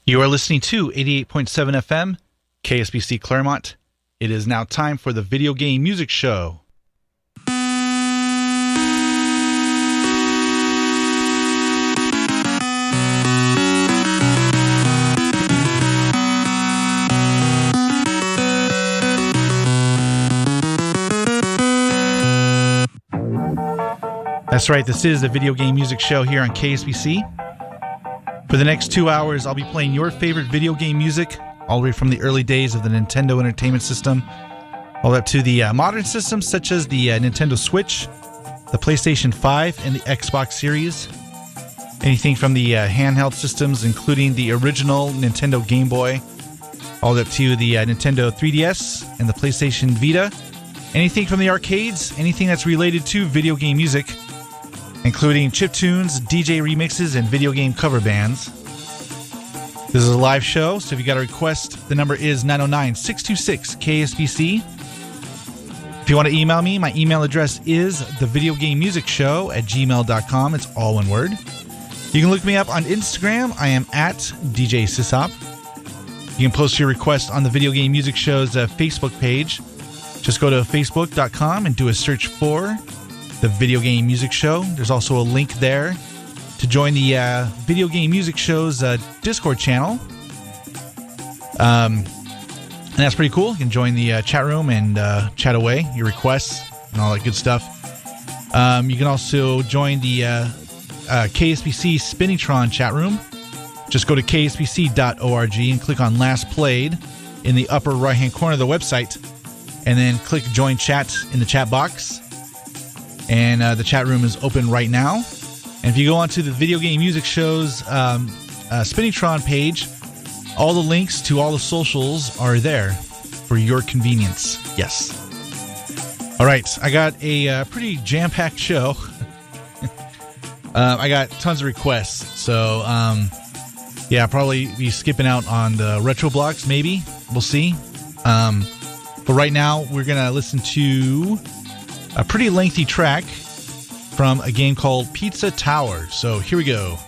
You are listening to 88.7 FM, KSPC Claremont. It is now time for the Video Game Music Show. That's right, this is the Video Game Music Show here on KSPC. For the next 2 hours, I'll be playing your favorite video game music, all the way from the early days of the Nintendo Entertainment System, all the way up to the modern systems such as the Nintendo Switch, the PlayStation 5, and the Xbox Series. Anything from the handheld systems, including the original Nintendo Game Boy, all the way up to the Nintendo 3DS and the PlayStation Vita. Anything from the arcades, anything that's related to video game music, including chiptunes, DJ remixes, and video game cover bands. This is a live show, so if you got a request, the number is 909-626-KSPC. If you want to email me, my email address is thevideogamemusicshow@gmail.com. It's all one word. You can look me up on Instagram. I am at DJ SysOp. You can post your request on the Video Game Music Show's Facebook page. Just go to facebook.com and do a search for the Video Game Music Show. There's also a link there to join the Video Game Music Show's Discord channel. And that's pretty cool. You can join the chat room and chat away your requests and all that good stuff. You can also join the KSPC Spinningtron chat room. Just go to kspc.org and click on Last Played in the upper right-hand corner of the website, and then click Join Chat in the chat box. And the chat room is open right now. And if you go onto the Video Game Music Show's Spinningtron page, all the links to all the socials are there for your convenience. Yes. All right, I got a pretty jam-packed show. I got tons of requests, so yeah, I'll probably be skipping out on the retro blocks, maybe. We'll see. But right now, we're going to listen to a pretty lengthy track from a game called Pizza Tower. So here we go.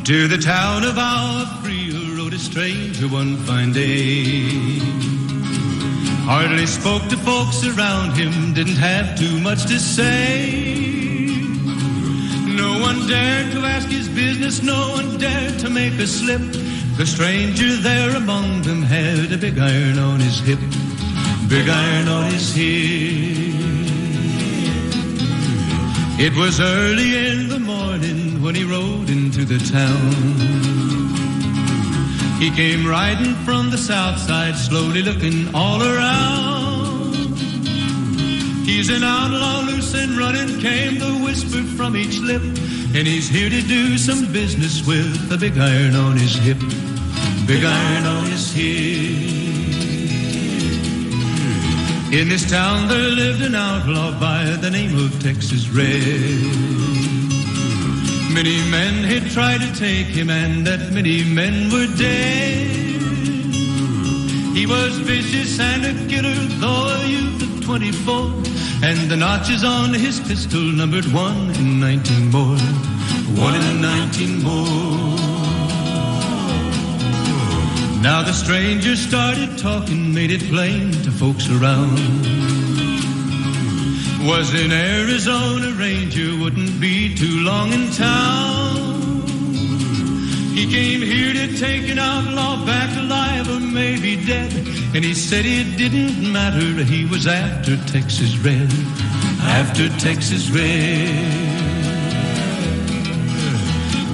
To the town of our Frio rode a stranger one fine day. Hardly spoke to folks around him, didn't have too much to say. No one dared to ask his business, no one dared to make a slip. The stranger there among them had a big iron on his hip, big iron on his hip. It was early in the morning when he rode into the town. He came riding from the south side, slowly looking all around. He's an outlaw, loose and running, came the whisper from each lip, and he's here to do some business with a big iron on his hip, big iron on his hip. In this town there lived an outlaw by the name of Texas Red. Many men had tried to take him, and that many men were dead. He was vicious and a killer, though a youth of 24, and the notches on his pistol numbered 1 in 19 more. 1 in 19 more. Now the stranger started talking, made it plain to folks around. Was in Arizona Ranger, wouldn't be too long in town. He came here to take an outlaw back alive or maybe dead, and he said it didn't matter, he was after Texas Red. After Texas Red.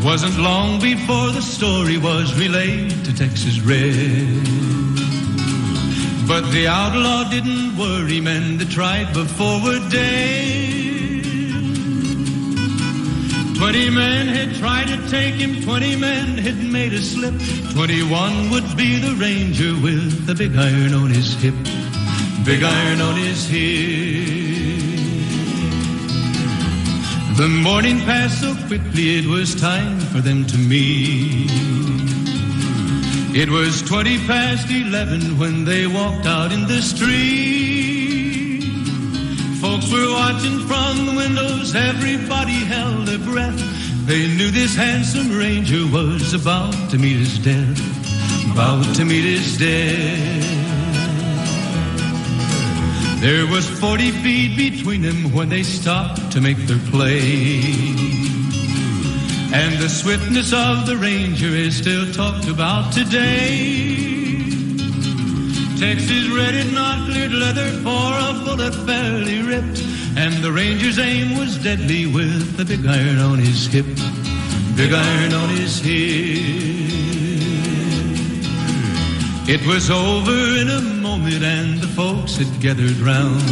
Wasn't long before the story was relayed to Texas Red. But the outlaw didn't worry men that tried before were dead. 20 men had tried to take him, 20 men had made a slip. 21 would be the ranger with the big iron on his hip. Big iron on his hip. The morning passed so quickly it was time for them to meet. It was 20 past 11 when they walked out in the street. Folks were watching from the windows, everybody held their breath. They knew this handsome ranger was about to meet his death. About to meet his death. There was 40 feet between them when they stopped to make their play. And the swiftness of the ranger is still talked about today. Texas Red had not cleared leather for a bullet fairly ripped, and the ranger's aim was deadly with the big iron on his hip. Big iron on his hip. It was over in a moment and the folks had gathered round.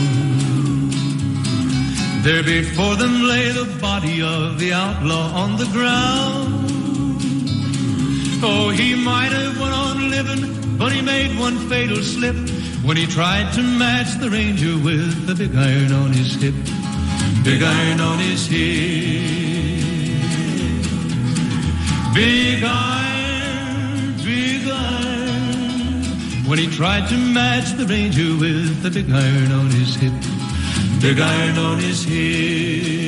There before them lay the body of the outlaw on the ground. Oh, he might have went on living, but he made one fatal slip when he tried to match the ranger with the big iron on his hip. Big iron on his hip. Big iron, big iron. When he tried to match the ranger with the big iron on his hip. Big iron on his hip.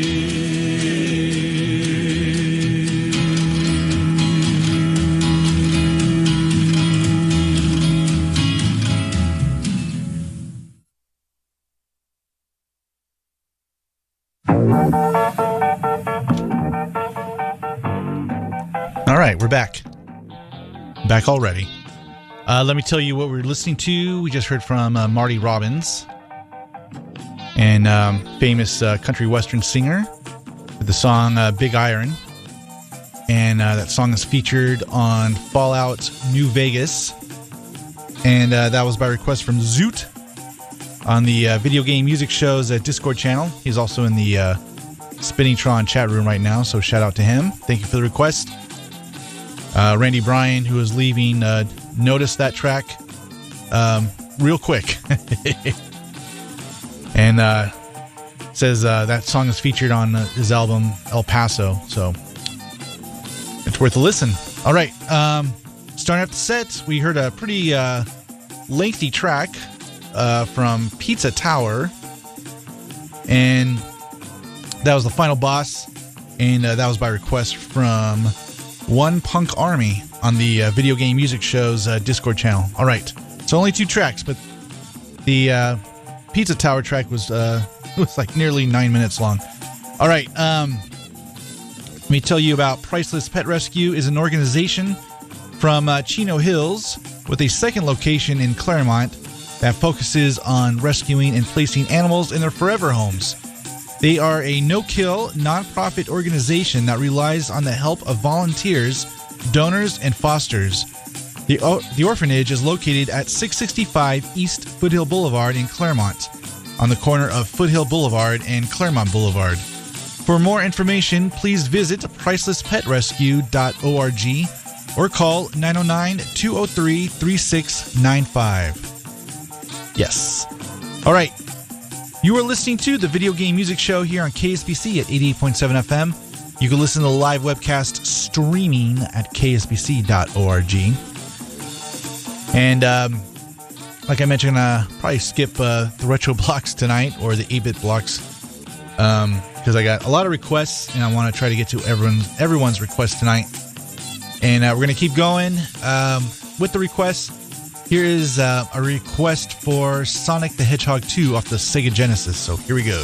All right, we're back. Back already. Let me tell you what we're listening to. We just heard from Marty Robbins, and famous country western singer, with the song Big Iron. And that song is featured on Fallout New Vegas. And that was by request from Zoot on the Video Game Music Show's Discord channel. He's also in the Spinningtron chat room right now, so shout out to him. Thank you for the request. Randy Bryan, who is leaving, noticed that track real quick. And says that song is featured on his album El Paso, so it's worth a listen. All right, starting off the set, we heard a pretty lengthy track from Pizza Tower, and that was the final boss, and that was by request from One Punk Army on the Video Game Music Show's Discord channel. All right, so only 2 tracks, but the Pizza Tower track was like nearly 9 minutes long. All right, let me tell you about Priceless Pet Rescue. Is an organization from Chino Hills with a second location in Claremont that focuses on rescuing and placing animals in their forever homes. They are a no-kill, non-profit organization that relies on the help of volunteers, donors, and fosters. The orphanage is located at 665 East Foothill Boulevard in Claremont, on the corner of Foothill Boulevard and Claremont Boulevard. For more information, please visit pricelesspetrescue.org or call 909-203-3695. Yes. All right. You are listening to the Video Game Music Show here on KSPC at 88.7 FM. You can listen to the live webcast streaming at kspc.org. And like I mentioned, probably skip the retro blocks tonight or the 8-bit blocks because I got a lot of requests and I want to try to get to everyone's requests tonight. And we're going to keep going with the requests. Here is a request for Sonic the Hedgehog 2 off the Sega Genesis. So here we go.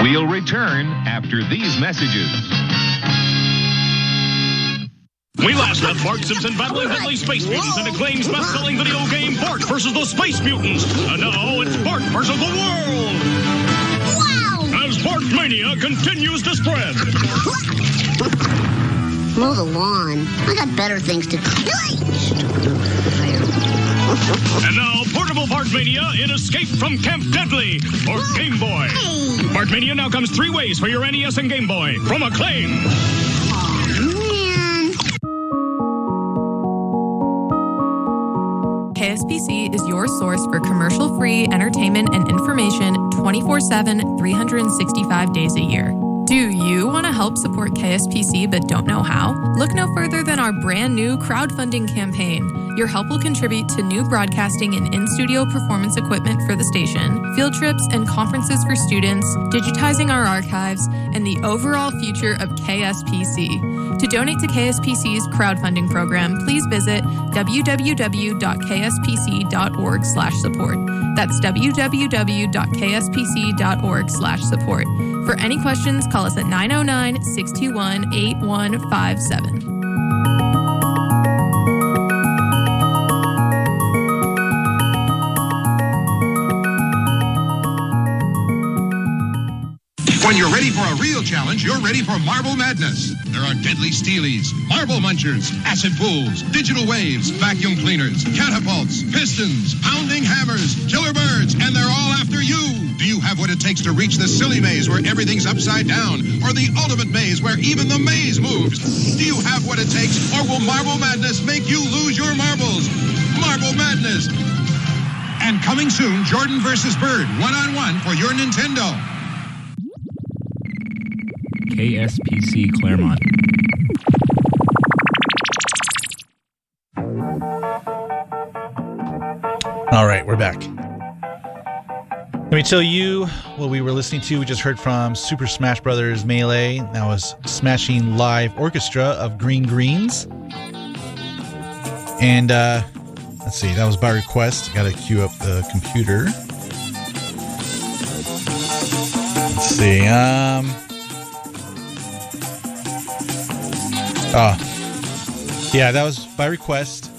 We'll return after these messages. We last left Bart Simpson battling deadly space mutants and acclaimed best-selling video game Bart versus the Space Mutants. And now it's Bart versus the world. Wow! As Bart Mania continues to spread. Mow the lawn. I got better things to do. And now, portable Bart Mania in Escape from Camp Deadly for Game Boy. Hey. Bart Mania now comes 3 ways for your NES and Game Boy from Acclaim. KSPC is your source for commercial-free entertainment and information 24/7, 365 days a year. Do you want to help support KSPC but don't know how? Look no further than our brand new crowdfunding campaign. Your help will contribute to new broadcasting and in-studio performance equipment for the station, field trips and conferences for students, digitizing our archives, and the overall future of KSPC. To donate to KSPC's crowdfunding program, please visit www.kspc.org/support. That's www.kspc.org/support. For any questions, call us at 909-621-8157. When you're ready for a real challenge, you're ready for Marble Madness. There are deadly steelies, marble munchers, acid pools, digital waves, vacuum cleaners, catapults, pistons, pounding hammers, killer birds, and they're all after you. Do you have what it takes to reach the silly maze where everything's upside down, or the ultimate maze where even the maze moves? Do you have what it takes, or will Marble Madness make you lose your marbles? Marble Madness. And coming soon, Jordan versus Bird, one-on-one for your Nintendo. KSPC Claremont. All right, we're back. Let me tell you what we were listening to. We just heard from Super Smash Bros. Melee. That was Smashing Live Orchestra of Green Greens. And let's see, that was by request. Got to queue up the computer. Let's see. Yeah, that was by request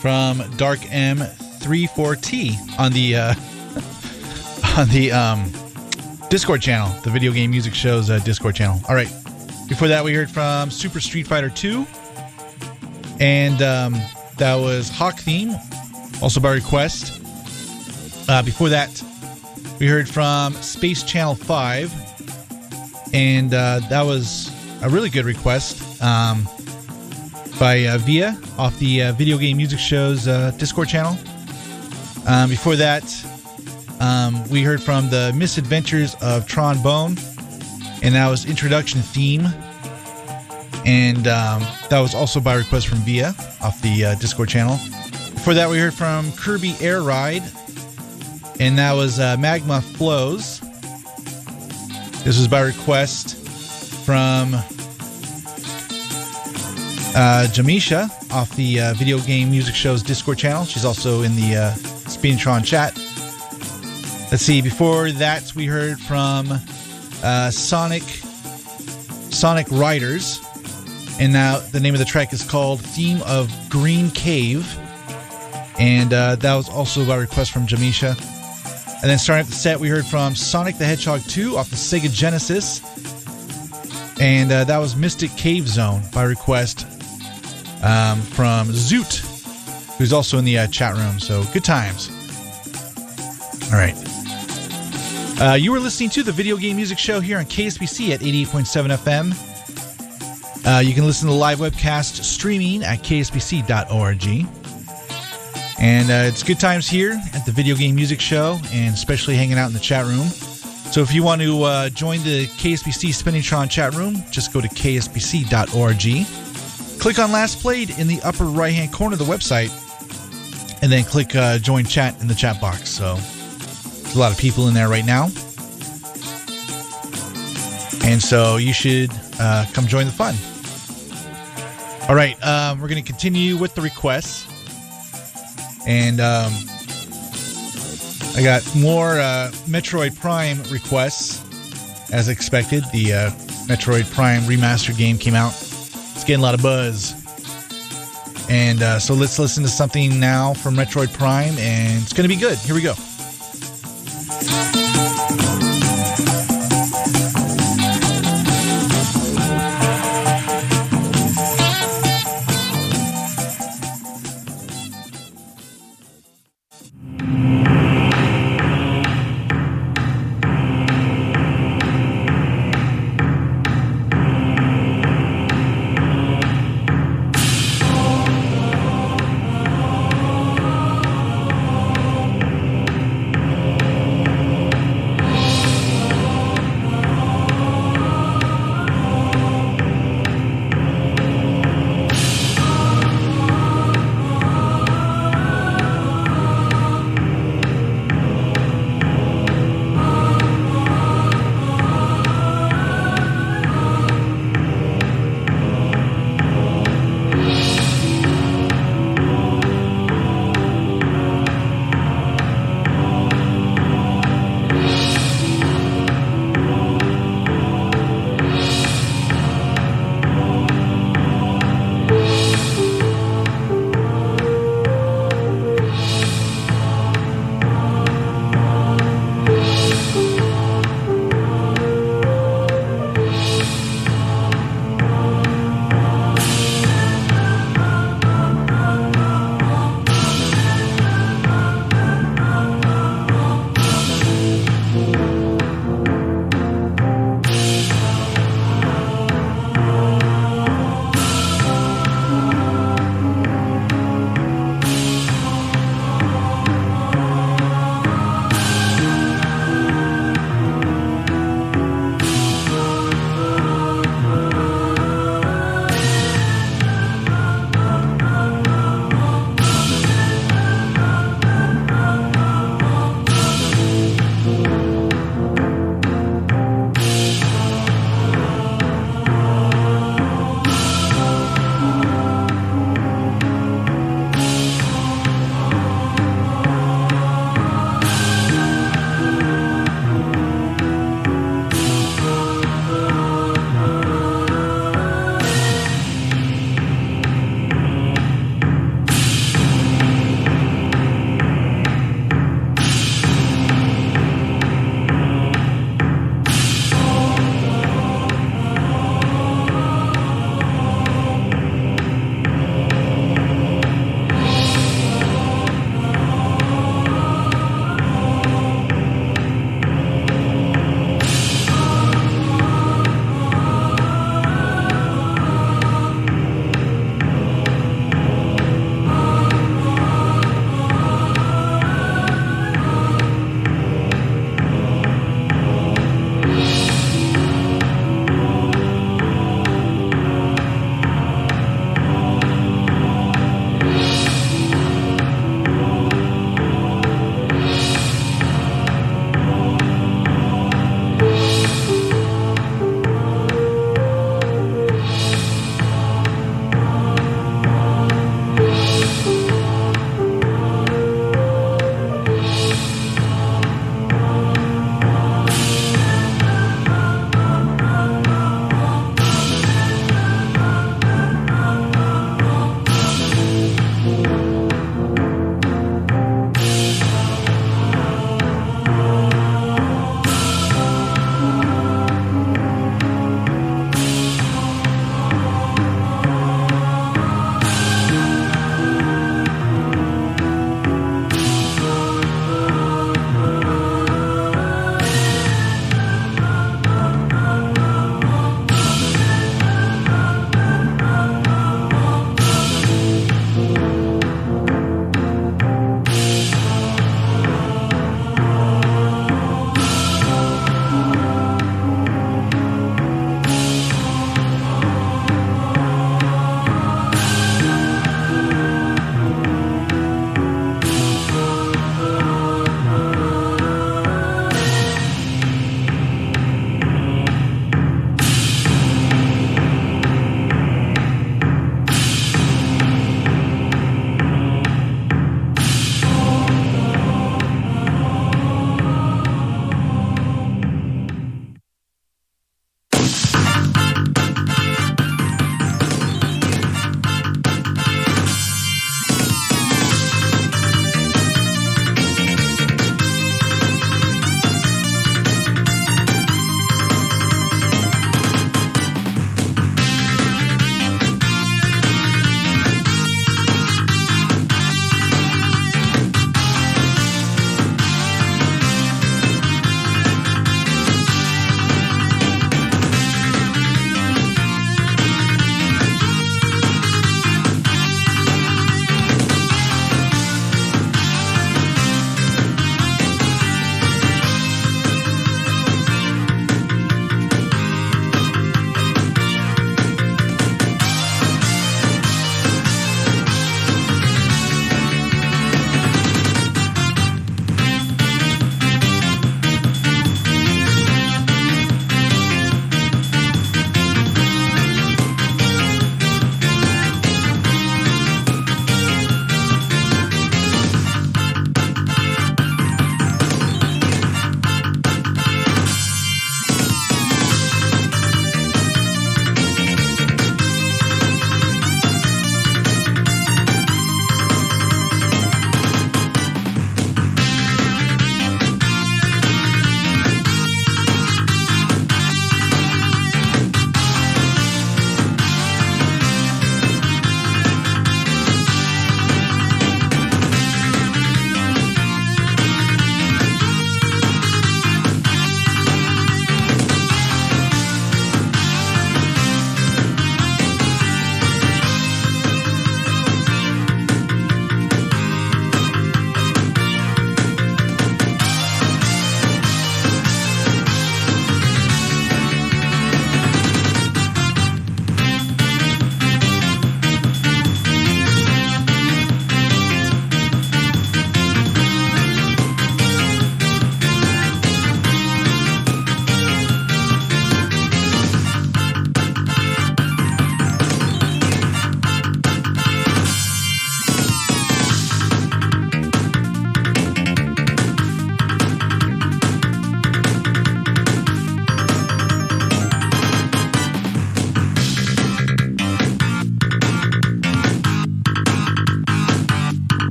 from Dark M34T on the Discord channel, the Video Game Music Show's Discord channel. All right. Before that, we heard from Super Street Fighter 2, and that was Hawk Theme, also by request. Before that, we heard from Space Channel 5, and that was a really good request by Via off the Video Game Music Show's Discord channel. Before that, we heard from the Misadventures of Trombone, and that was Introduction Theme. And that was also by request from Via off the Discord channel. Before that, we heard from Kirby Air Ride, and that was Magma Flows. This was by request from Jamisha off the Video Game Music Show's Discord channel. She's also in the Spinatron chat. Let's see. Before that, we heard from Sonic Riders, and now the name of the track is called Theme of Green Cave, and that was also by request from Jamisha. And then starting off the set, we heard from Sonic the Hedgehog 2 off the Sega Genesis, and that was Mystic Cave Zone by request from Zoot, who's also in the chat room. So good times. All right. You were listening to the Video Game Music Show here on KSPC at 88.7 FM. You can listen to the live webcast streaming at kspc.org. And it's good times here at the Video Game Music Show, and especially hanging out in the chat room. So if you want to join the KSPC Spinatron chat room, just go to kspc.org. Click on Last Played in the upper right-hand corner of the website, and then click Join Chat in the chat box. So there's a lot of people in there right now. And so you should come join the fun. All right, we're going to continue with the requests. And I got more Metroid Prime requests. as expected. The Metroid Prime remastered game came out. It's getting a lot of buzz. And so let's listen to something now from Metroid Prime, and it's going to be good. Here we go.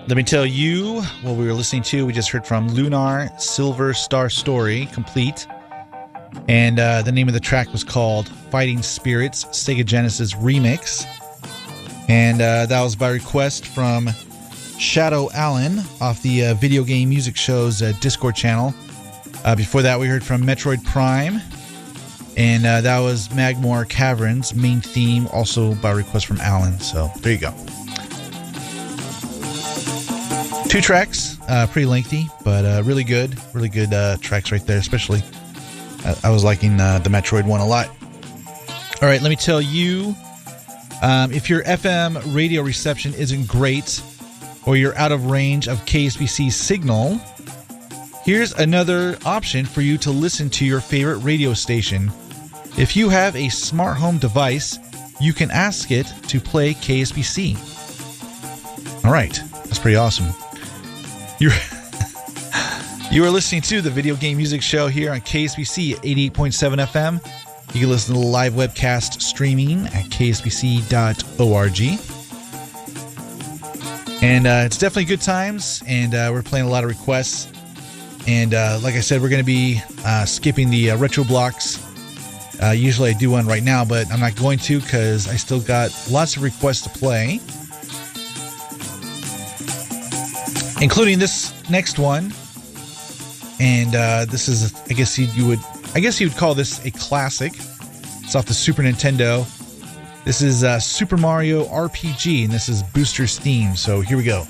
Let me tell you what we were listening to. We just heard from Lunar Silver Star Story, complete. And the name of the track was called Fighting Spirits, Sega Genesis Remix. And that was by request from Shadow Allen off the Video Game Music Show's Discord channel. Before that, we heard from Metroid Prime. And that was Magmore Caverns, main theme, also by request from Allen. So there you go. 2 tracks, pretty lengthy, but really good tracks right there. Especially, I was liking the Metroid one a lot. All right, let me tell you, if your FM radio reception isn't great, or you're out of range of KSPC's signal, here's another option for you to listen to your favorite radio station. If you have a smart home device, you can ask it to play KSPC. All right, that's pretty awesome. You are listening to the Video Game Music Show here on KSPC 88.7 FM. You can listen to the live webcast streaming at kspc.org. And it's definitely good times, and we're playing a lot of requests. And like I said, we're going to be skipping the retro blocks. Usually I do one right now, but I'm not going to because I still got lots of requests to play, including this next one. And this is, I guess you would call this a classic. It's off the Super Nintendo. This is Super Mario RPG, and this is Booster's theme. So here we go.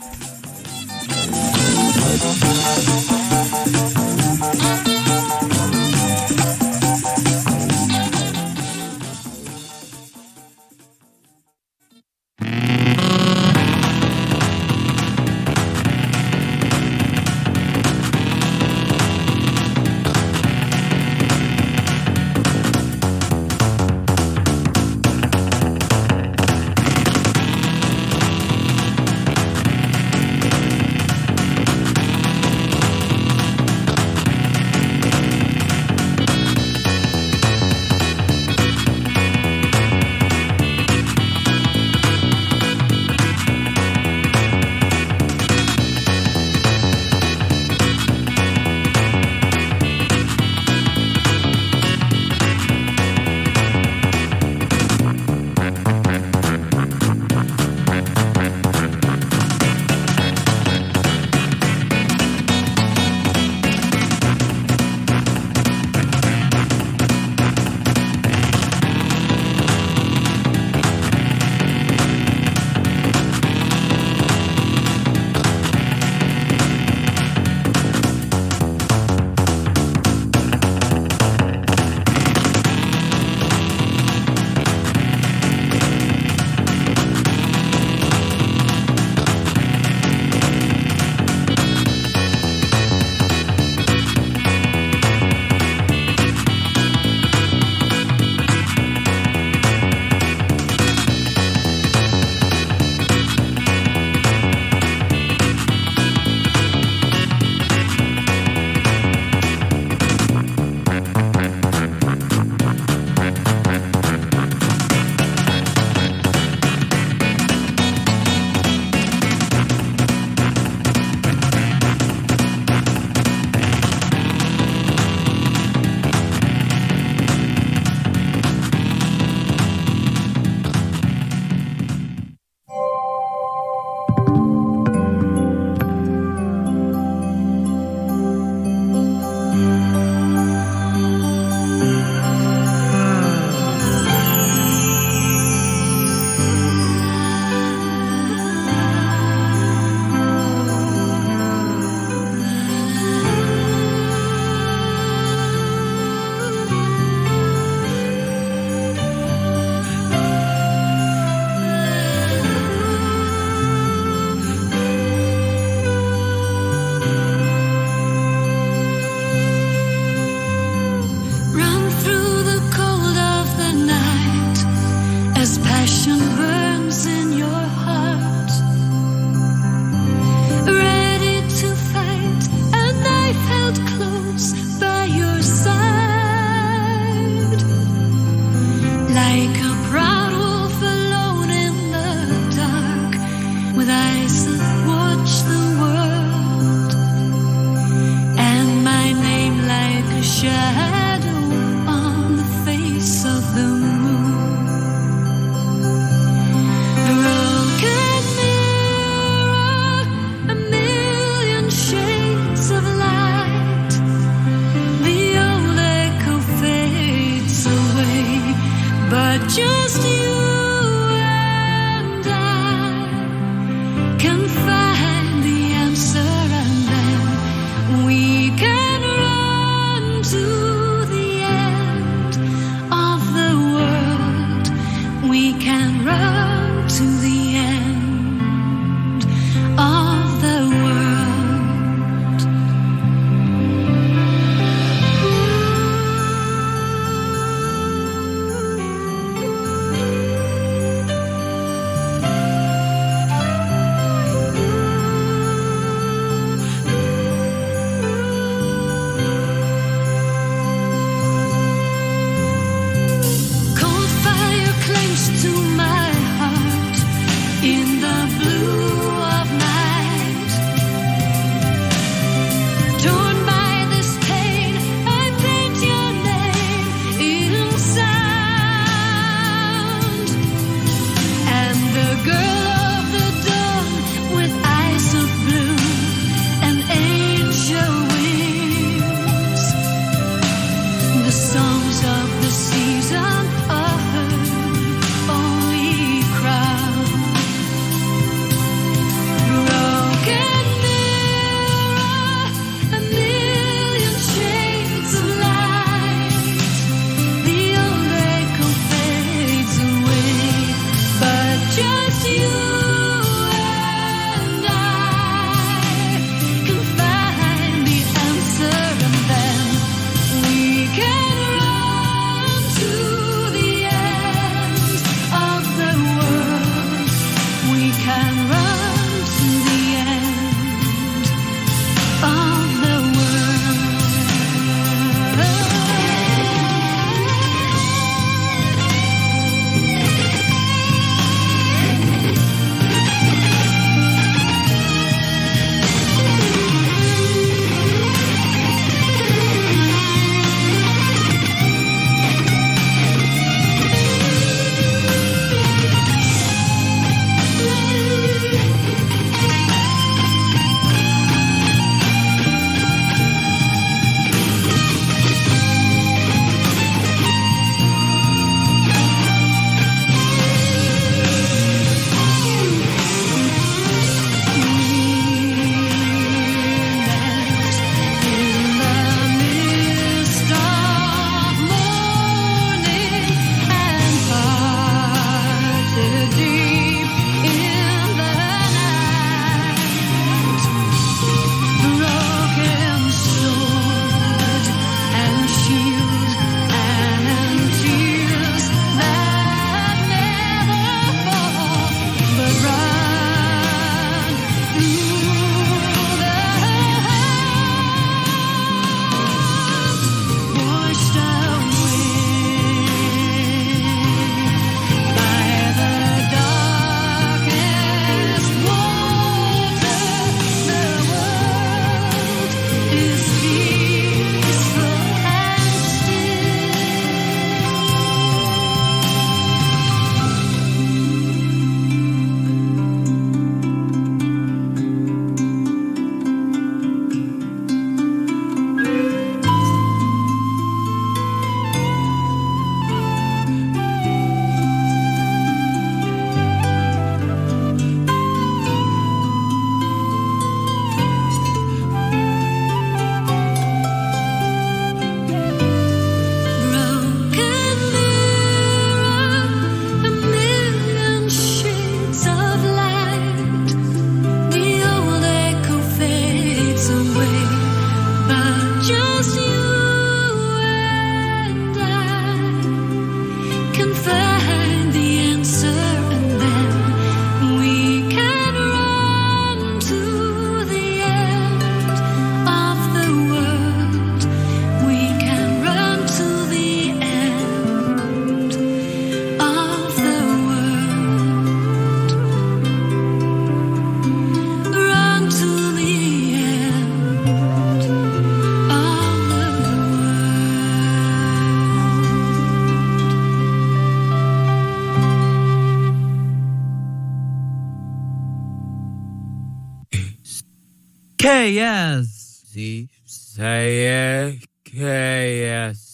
KSPC. Say it. KSPC.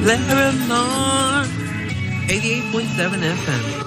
Claremont. 88.7 FM.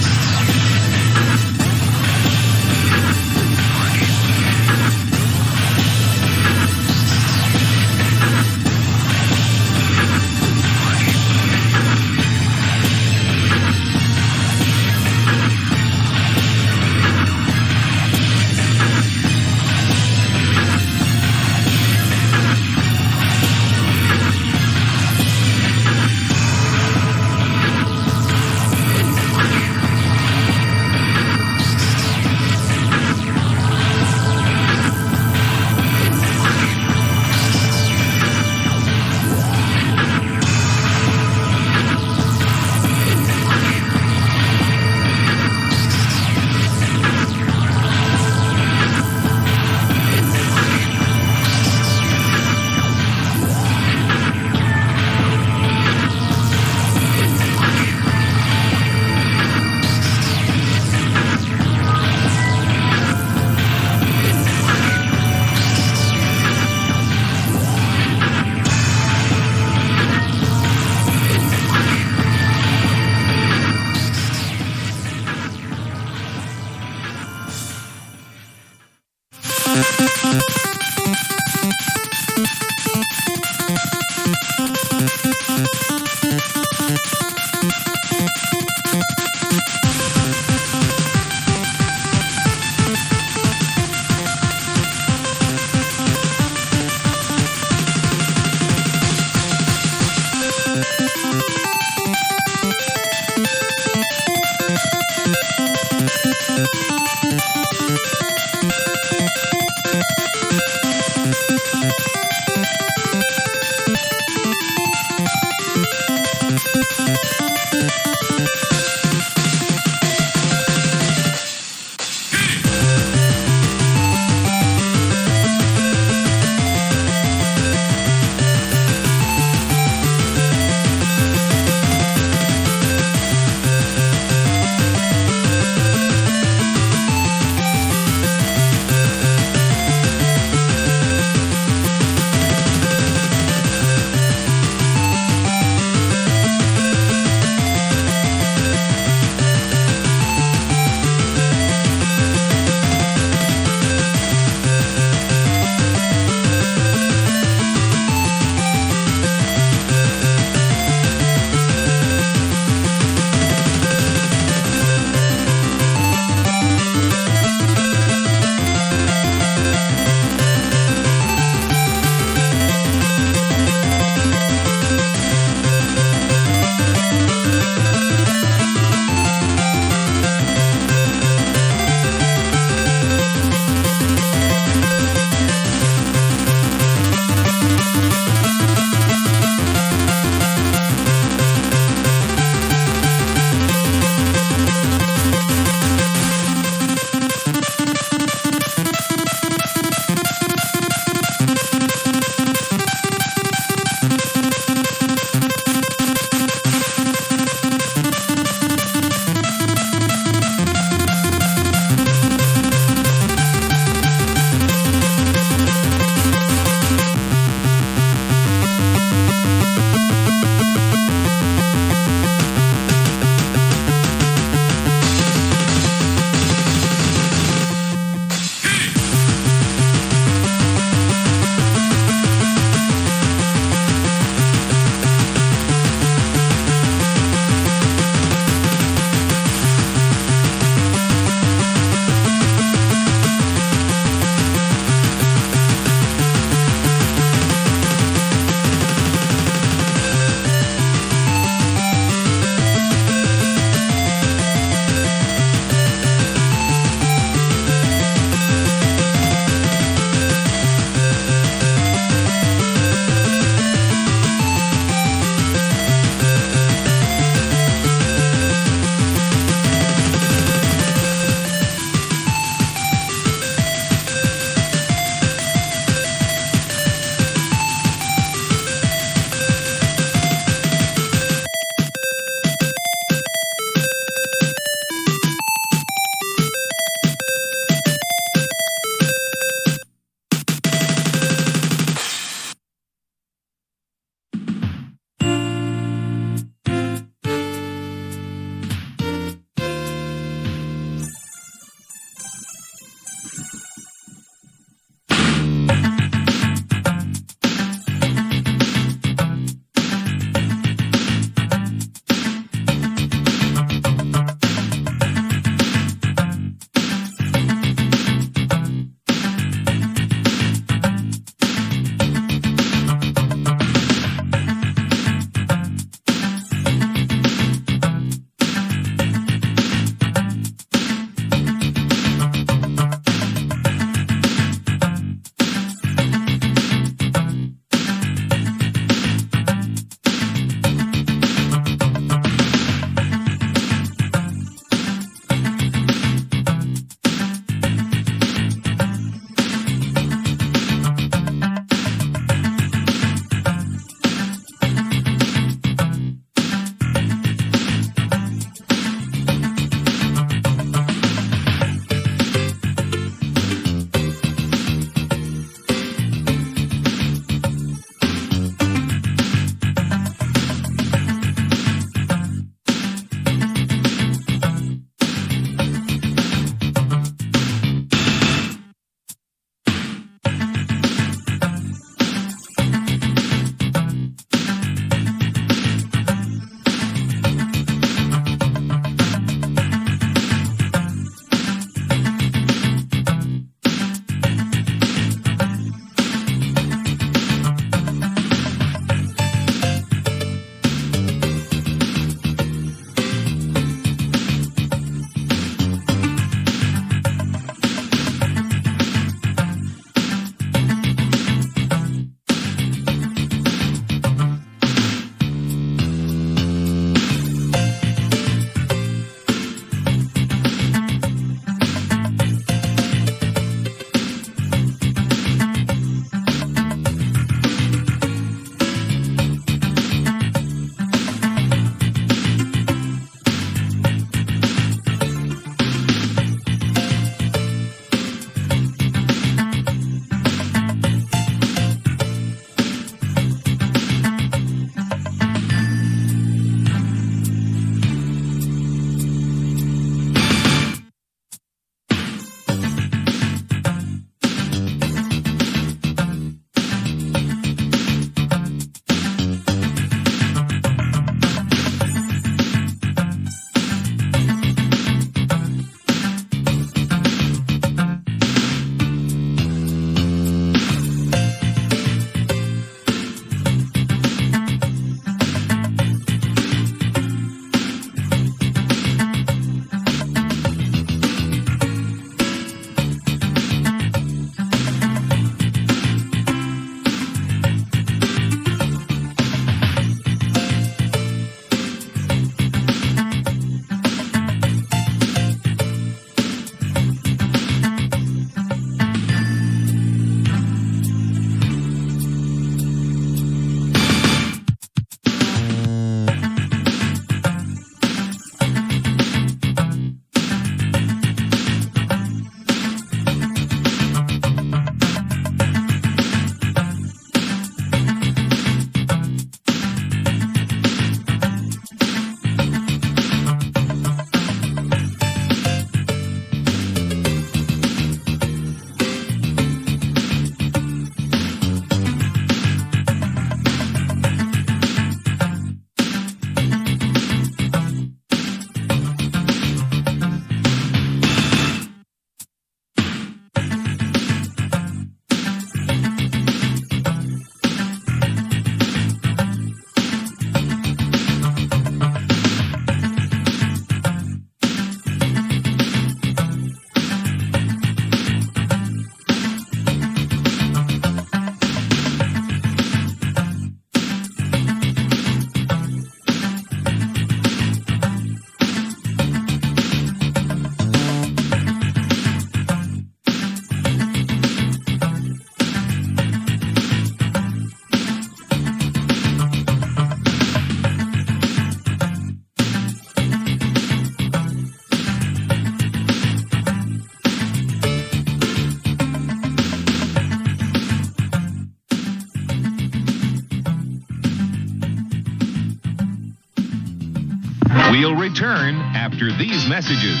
We'll return after these messages.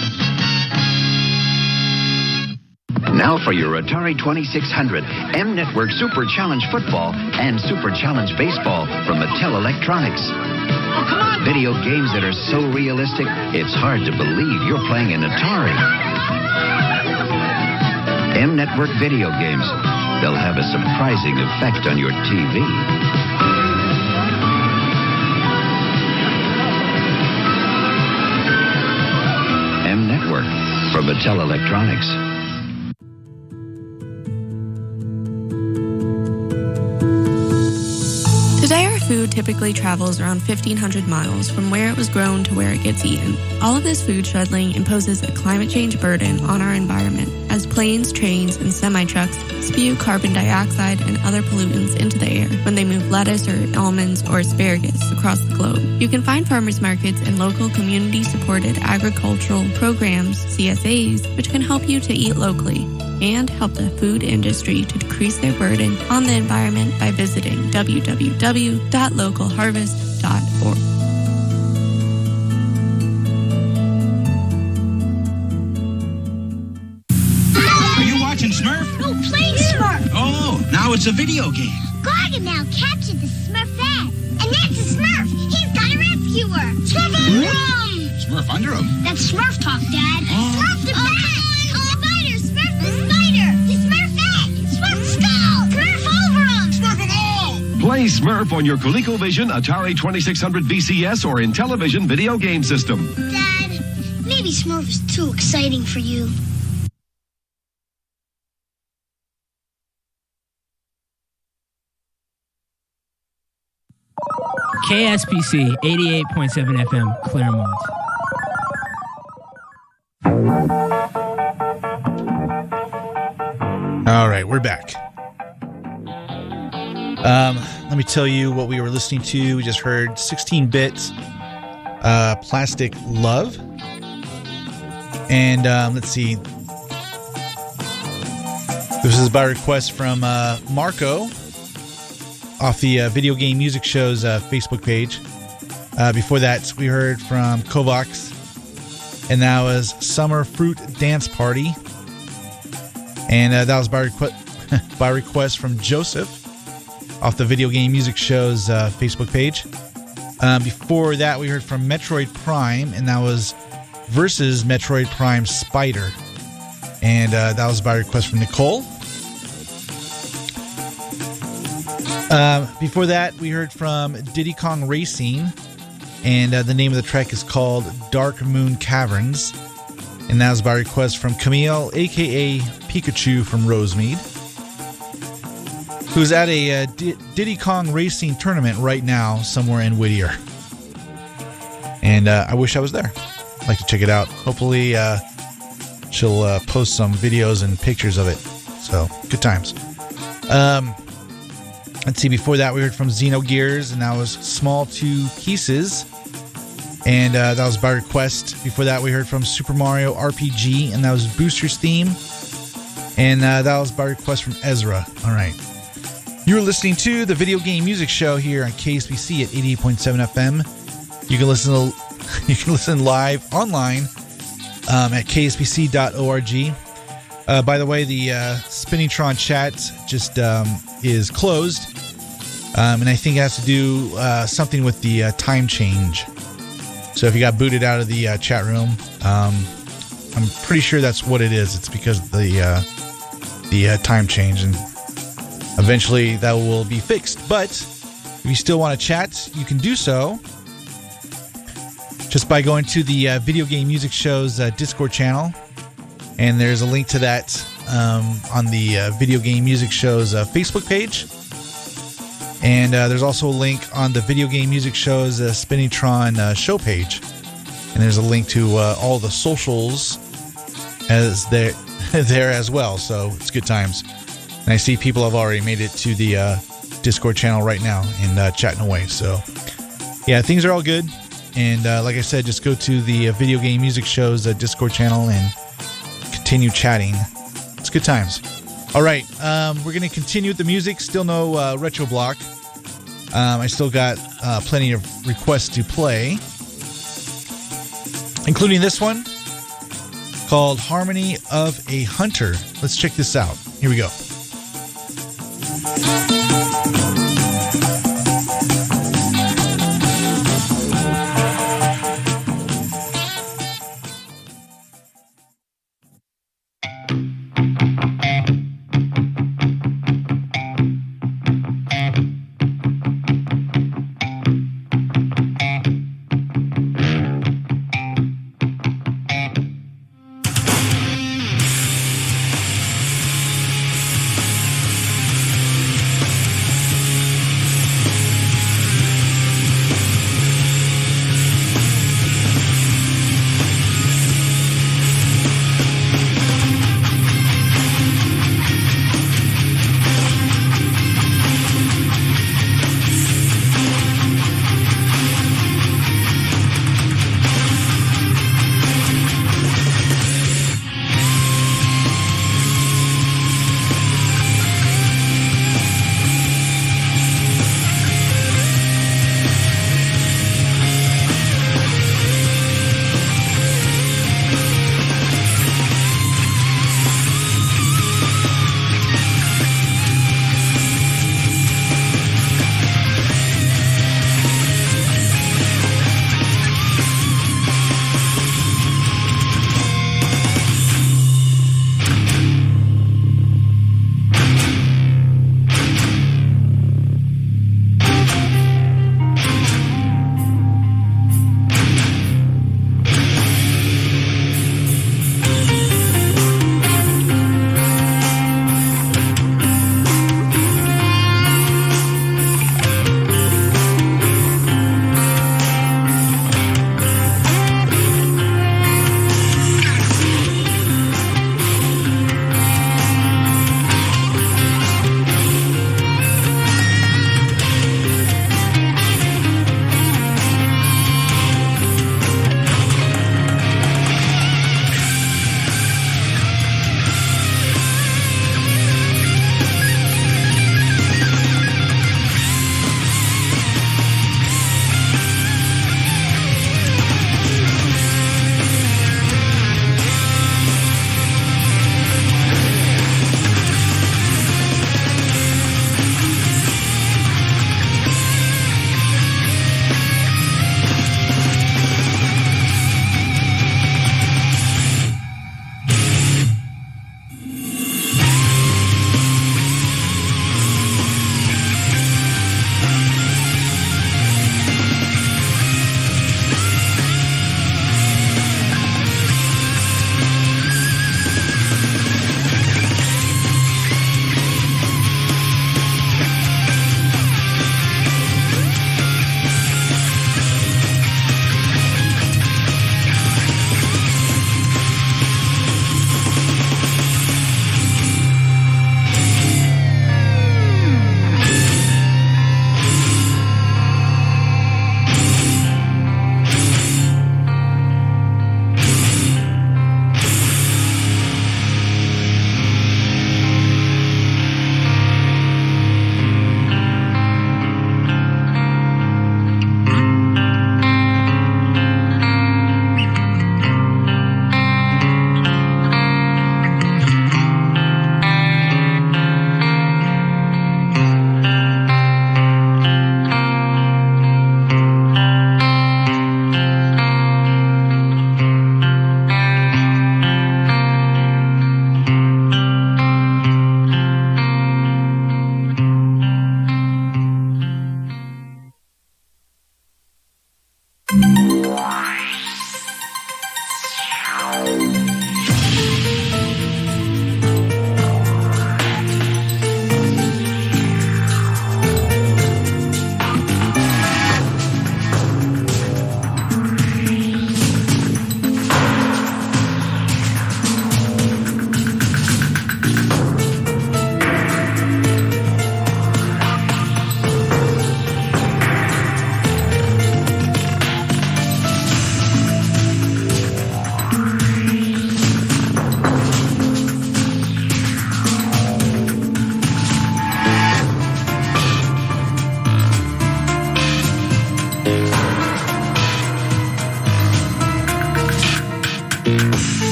Now for your Atari 2600, M Network Super Challenge Football and Super Challenge Baseball from Mattel Electronics. Video games that are so realistic, it's hard to believe you're playing an Atari. M Network video games. They'll have a surprising effect on your TV. M Network from Mattel Electronics. Today, our food typically travels around 1,500 miles from where it was grown to where it gets eaten. All of this food shuttling imposes a climate change burden on our environment as planes, trains, and semi-trucks spew carbon dioxide and other pollutants into the air when they move lettuce or almonds or asparagus across the globe. You can find farmers markets and local community-supported agricultural programs, CSAs, which can help you to eat locally and help the food industry to decrease their burden on the environment by visiting www.localharvest.org. Are you watching Smurf? No, playing Smurf. Oh, now it's a video game. Gargan now captured the Smurfette. And that's a Smurf. He's got a rescuer. Smurf under him. Smurf under him? That's Smurf talk, Dad. Oh. Smurf the bat. Spider, Smurf the spider. The Smurfette. Smurf skull. Smurf over him. Smurf them all. Play Smurf on your ColecoVision, Atari 2600 VCS, or Intellivision video game system. Dad, maybe Smurf is too exciting for you. KSPC 88.7 FM, Claremont. All right, we're back. Let me tell you what we were listening to. We just heard 16-bit Plastic Love. And let's see. This is by request from Marco off the Video Game Music Show's Facebook page. Before that, we heard from Kovacs, and that was Summer Fruit Dance Party. And that was by request from Joseph off the Video Game Music Show's Facebook page. Before that, we heard from Metroid Prime, and that was versus Metroid Prime Spider. And that was by request from Nicole. Before that, we heard from Diddy Kong Racing, and the name of the track is called Dark Moon Caverns, and that was by request from Camille, aka Pikachu from Rosemead, who's at a Diddy Kong Racing tournament right now somewhere in Whittier. And I wish I was there. I'd like to check it out. Hopefully she'll post some videos and pictures of it. So, good times. Let's see, before that we heard from Xenogears, and that was Small 2 Pieces, and that was by request. Before that we heard from Super Mario RPG, and that was Booster's Theme, and that was by request from Ezra. Alright, you're listening to the Video Game Music Show here on KSPC at 88.7 FM. You can listen live online at kspc.org. By the way, the Spinningtron chat just is closed, and I think it has to do something with the time change. So if you got booted out of the chat room, I'm pretty sure that's what it is. It's because of the time change, and eventually that will be fixed. But if you still want to chat, you can do so just by going to the Video Game Music Show's Discord channel. And there's a link to that on the Video Game Music Show's Facebook page. And there's also a link on the Video Game Music Show's Spinningtron show page. And there's a link to all the socials as there as well. So it's good times. And I see people have already made it to the Discord channel right now and chatting away. So yeah, things are all good. And like I said, just go to the Video Game Music Show's Discord channel and continue chatting. It's good times. All right, we're going to continue with the music. Still no retro block. I still got plenty of requests to play. including this one called Harmony of a Hunter. Let's check this out. Here we go.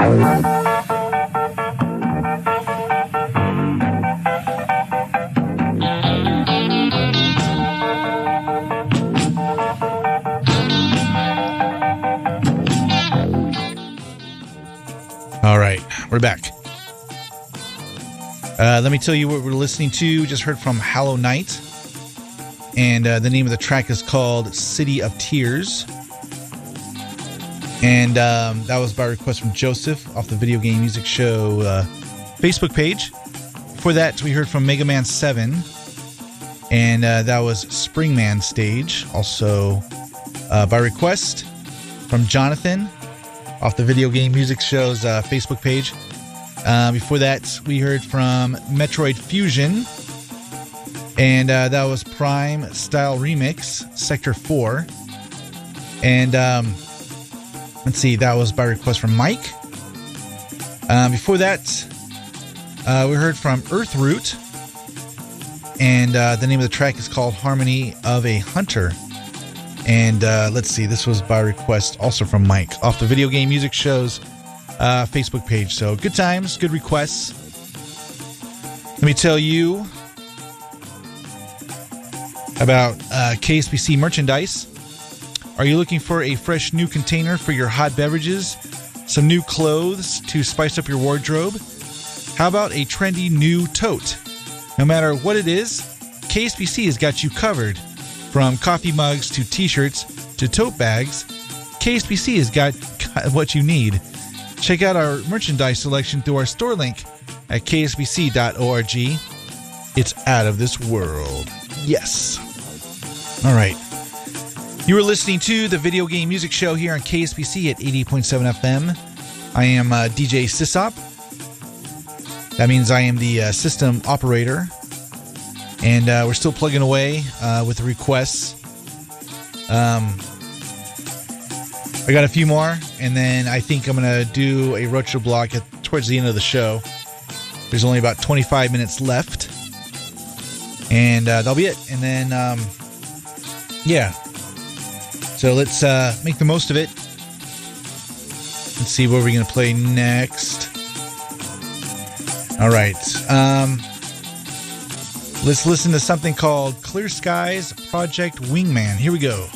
All right, we're back. Let me tell you what we're listening to. Just heard from Hollow Knight, and the name of the track is called City of Tears. And that was by request from Joseph off the Video Game Music Show Facebook page. Before that, we heard from Mega Man 7, and that was Springman Stage, also by request from Jonathan off the Video Game Music Show's Facebook page. Before that, we heard from Metroid Fusion, and that was Prime Style Remix, Sector 4. And let's see, that was by request from Mike. Before that, we heard from Earthroot, and the name of the track is called Harmony of a Hunter. And let's see, this was by request also from Mike off the Video Game Music Show's Facebook page. So good times, good requests. Let me tell you about KSPC merchandise. Are you looking for a fresh new container for your hot beverages? Some new clothes to spice up your wardrobe? How about a trendy new tote? No matter what it is, KSPC has got you covered. From coffee mugs to t-shirts to tote bags, KSPC has got what you need. Check out our merchandise selection through our store link at kspc.org. It's out of this world. Yes. All right. You are listening to the Video Game Music Show here on KSPC at 88.7 FM. I am DJ SysOp. That means I am the system operator. And we're still plugging away with the requests. I got a few more, and then I think I'm going to do a retro block towards the end of the show. There's only about 25 minutes left. And that'll be it. And then, yeah. So let's make the most of it. Let's see what we're going to play next. All right. Let's listen to something called Clear Skies Project Wingman. Here we go.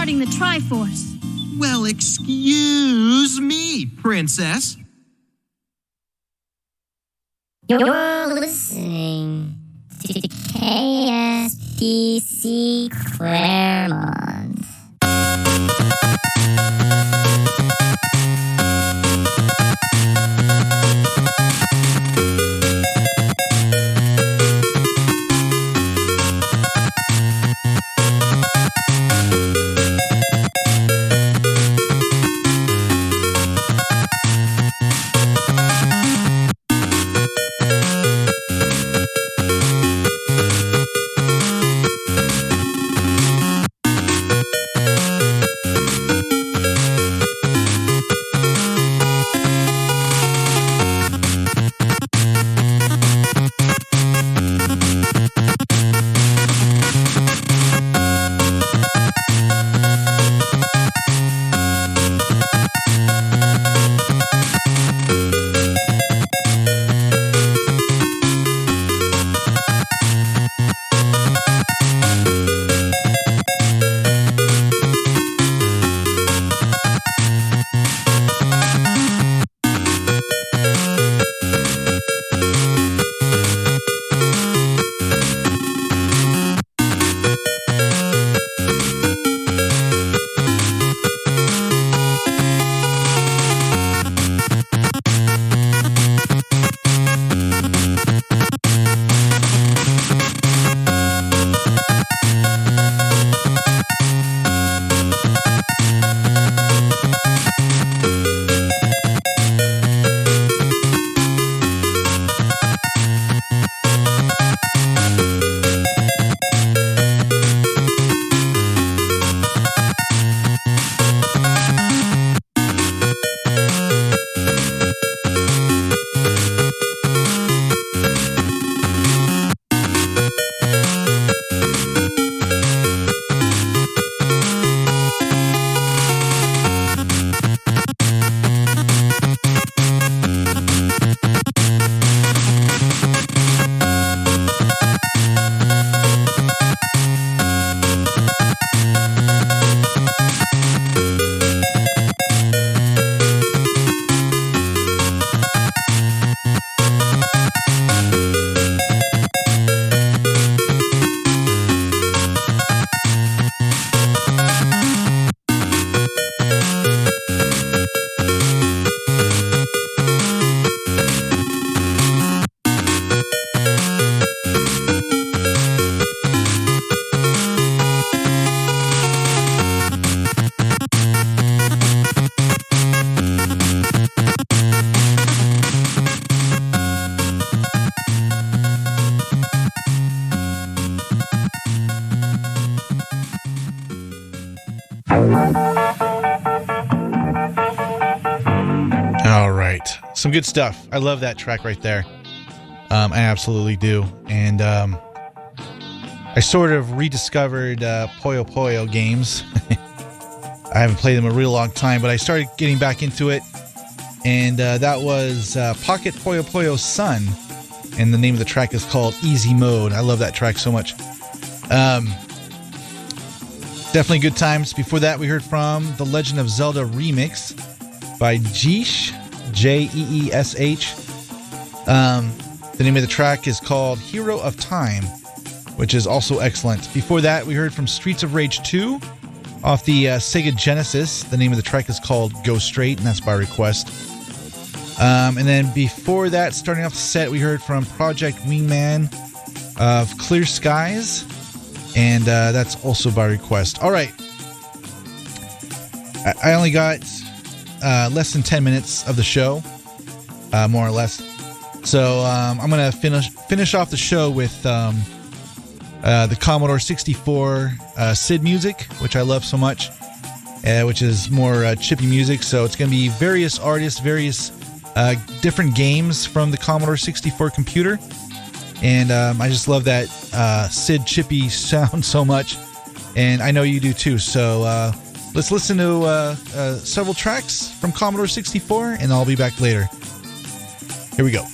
starting the Triforce. Well, excuse me, Princess. You're listening to KSPC Claremont. All right. Some good stuff. I love that track right there. I absolutely do. And I sort of rediscovered Puyo Puyo games. I haven't played them a real long time, but I started getting back into it. And that was Pocket Puyo Puyo Sun. And the name of the track is called Easy Mode. I love that track so much. Definitely good times. Before that, we heard from The Legend of Zelda Remix by Jeesh, Jeesh. The name of the track is called Hero of Time, which is also excellent. Before that, we heard from Streets of Rage 2 off the Sega Genesis. The name of the track is called Go Straight, and that's by request. And then before that, starting off the set, we heard from Project Wingman of Clear Skies, and that's also by request. All right. I only got less than 10 minutes of the show, more or less. So I'm going to finish off the show with the Commodore 64 SID music, which I love so much, which is more chippy music. So it's going to be various artists, various different games from the Commodore 64 computer. And I just love that SID chippy sound so much. And I know you do too. So let's listen to several tracks from Commodore 64, and I'll be back later. Here we go.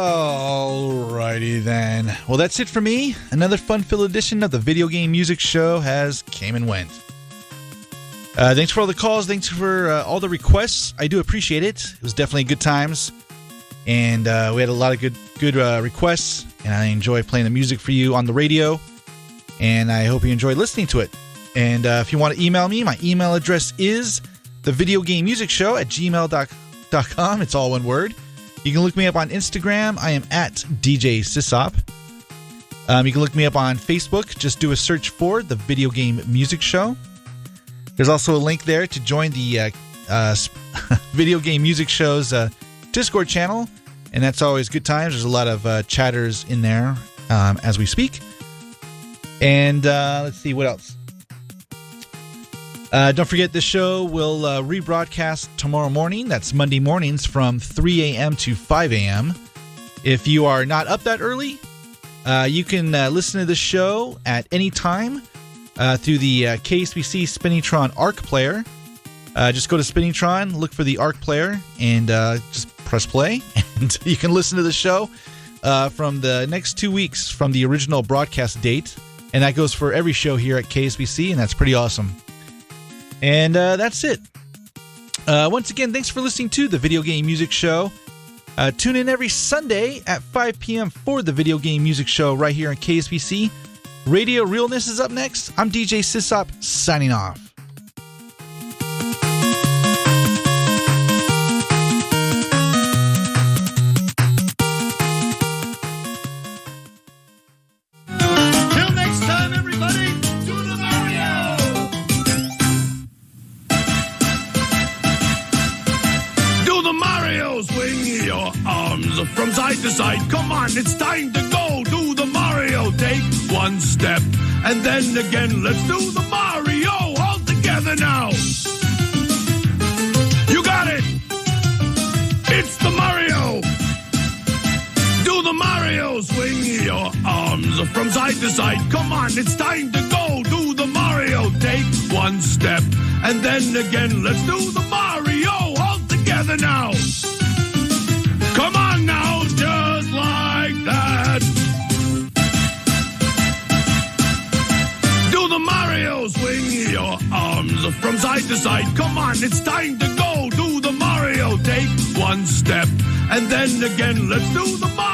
Alrighty then. Well, that's it for me. Another fun-filled edition of the Video Game Music Show has came and went. Thanks for all the calls. Thanks for all the requests. I do appreciate it. It was definitely good times. And we had a lot of good requests. And I enjoy playing the music for you on the radio. And I hope you enjoy listening to it. And if you want to email me, my email address is thevideogamemusicshow@gmail.com. It's all one word. You can look me up on Instagram. I am at DJ SysOp. You can look me up on Facebook. Just do a search for The Video Game Music Show. There's also a link there to join the Video Game Music Show's Discord channel. And that's always good times. There's a lot of chatters in there as we speak. And let's see, what else? Don't forget, the show will rebroadcast tomorrow morning. That's Monday mornings from 3 a.m. to 5 a.m. If you are not up that early, you can listen to the show at any time through the KSPC Spinitron Arc Player. Just go to Spinitron, look for the Arc Player, and just press play. And you can listen to the show from the next 2 weeks from the original broadcast date. And that goes for every show here at KSPC, and that's pretty awesome. And that's it. Once again, thanks for listening to the Video Game Music Show. Tune in every Sunday at 5 p.m. for the Video Game Music Show right here on KSPC. Radio Realness is up next. I'm DJ SysOp, signing off. Till next time, everybody, do the Mario! Do the Mario! Swing your arms from side to side. Come on, it's time to go. Do the Mario. Take one step, and then again, let's do the Mario all together now. You got it. It's the Mario. Do the Mario. Swing your arms from side to side. Come on, it's time to go. Do the Mario. Take one step, and then again, let's do the Mario all together now. Come on now, just like that. Do the Mario. Swing your arms from side to side. Come on, it's time to go. Do the Mario. Take one step, and then again, let's do the Mario